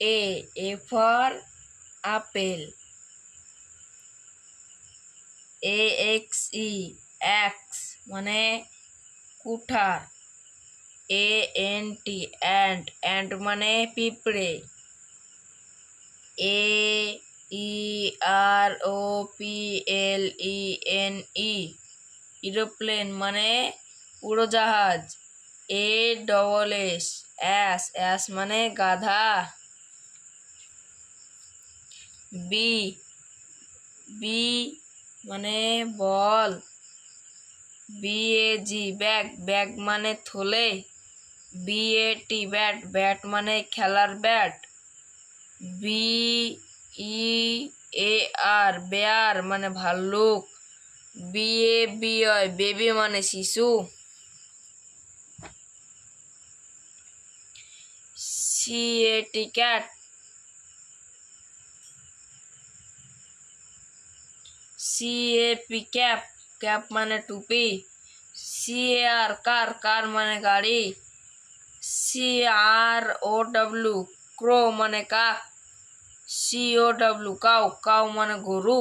A for apple. AXE X মানে কুঠার। ANT ant মানে পিঁপড়ে। AEROPLENE এরোপ্লেন মানে উড়োজাহাজ। ASS মানে গাধা। B মানে বল। BAG ব্যাগ মানে থলে। BAT ব্যাট মানে খেলার ব্যাট। BEAR বেয়ার মানে ভাল্লুক। BABY বেবি মানে শিশু। CAT cat. CAP ক্যাপ মানে টুপি। CAR কার মানে গাড়ি। CROW ক্রো মানে কাক। COW কাউ মানে গরু।